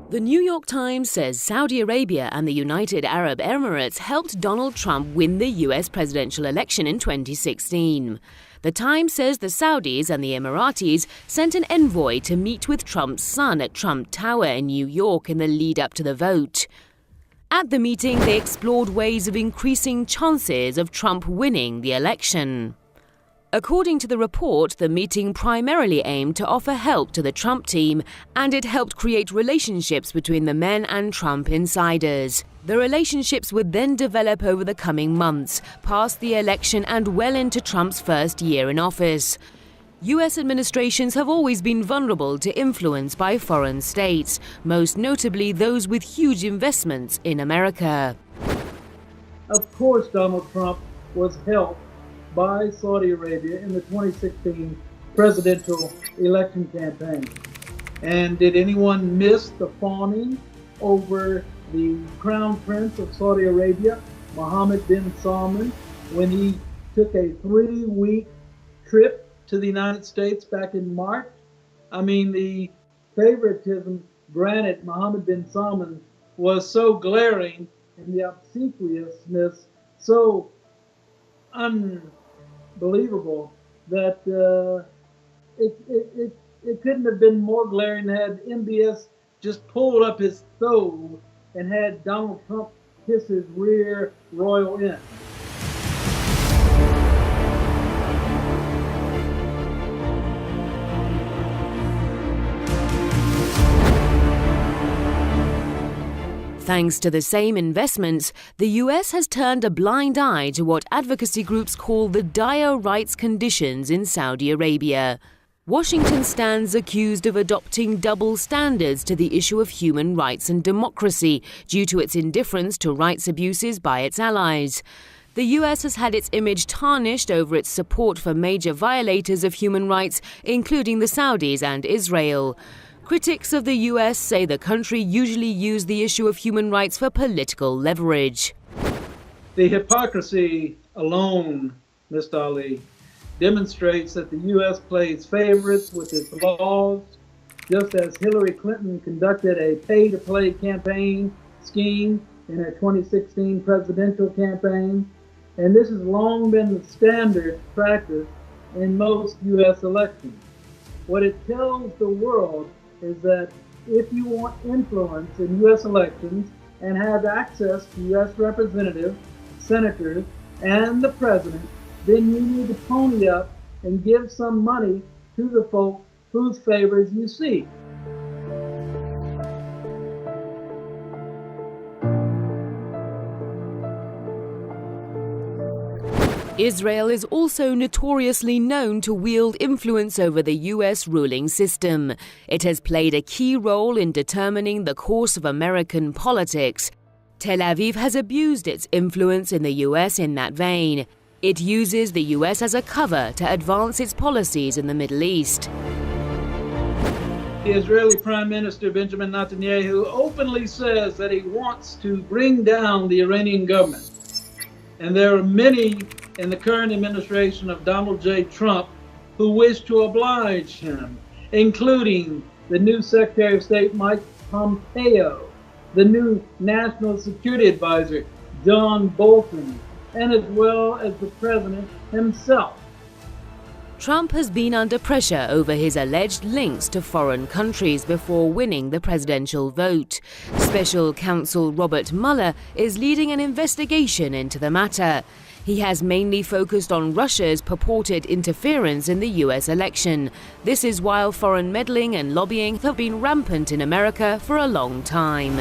The New York Times says Saudi Arabia and the United Arab Emirates helped Donald Trump win the U.S. presidential election in 2016. The Times says the Saudis and the Emiratis sent an envoy to meet with Trump's son at Trump Tower in New York in the lead-up to the vote. At the meeting, they explored ways of increasing chances of Trump winning the election. According to the report, the meeting primarily aimed to offer help to the Trump team, and it helped create relationships between the men and Trump insiders. The relationships would then develop over the coming months, past the election and well into Trump's first year in office. U.S. administrations have always been vulnerable to influence by foreign states, most notably those with huge investments in America. Of course, Donald Trump was helped by Saudi Arabia in the 2016 presidential election campaign. And did anyone miss the fawning over the Crown Prince of Saudi Arabia, Mohammed bin Salman, when he took a 3-week trip to the United States back in March? I mean, the favoritism granted Mohammed bin Salman was so glaring and the obsequiousness so unbelievable that it couldn't have been more glaring had MBS just pulled up his stove and had Donald Trump kiss his rear royal end. Thanks to the same investments, the U.S. has turned a blind eye to what advocacy groups call the dire rights conditions in Saudi Arabia. Washington stands accused of adopting double standards to the issue of human rights and democracy due to its indifference to rights abuses by its allies. The U.S. has had its image tarnished over its support for major violators of human rights, including the Saudis and Israel. Critics of the U.S. say the country usually used the issue of human rights for political leverage. The hypocrisy alone, Mr. Ali, demonstrates that the U.S. plays favorites with its laws, just as Hillary Clinton conducted a pay-to-play campaign scheme in her 2016 presidential campaign. And this has long been the standard practice in most U.S. elections. What it tells the world is that if you want influence in U.S. elections and have access to U.S. representatives, senators, and the president, then you need to pony up and give some money to the folk whose favors you seek. Israel is also notoriously known to wield influence over the U.S. ruling system. It has played a key role in determining the course of American politics. Tel Aviv has abused its influence in the U.S. in that vein. It uses the U.S. as a cover to advance its policies in the Middle East. The Israeli Prime Minister Benjamin Netanyahu openly says that he wants to bring down the Iranian government. And there are many in the current administration of Donald J. Trump who wish to oblige him, including the new Secretary of State Mike Pompeo, the new National Security Advisor John Bolton, and as well as the President himself. Trump has been under pressure over his alleged links to foreign countries before winning the presidential vote. Special counsel Robert Mueller is leading an investigation into the matter. He has mainly focused on Russia's purported interference in the U.S. election. This is while foreign meddling and lobbying have been rampant in America for a long time.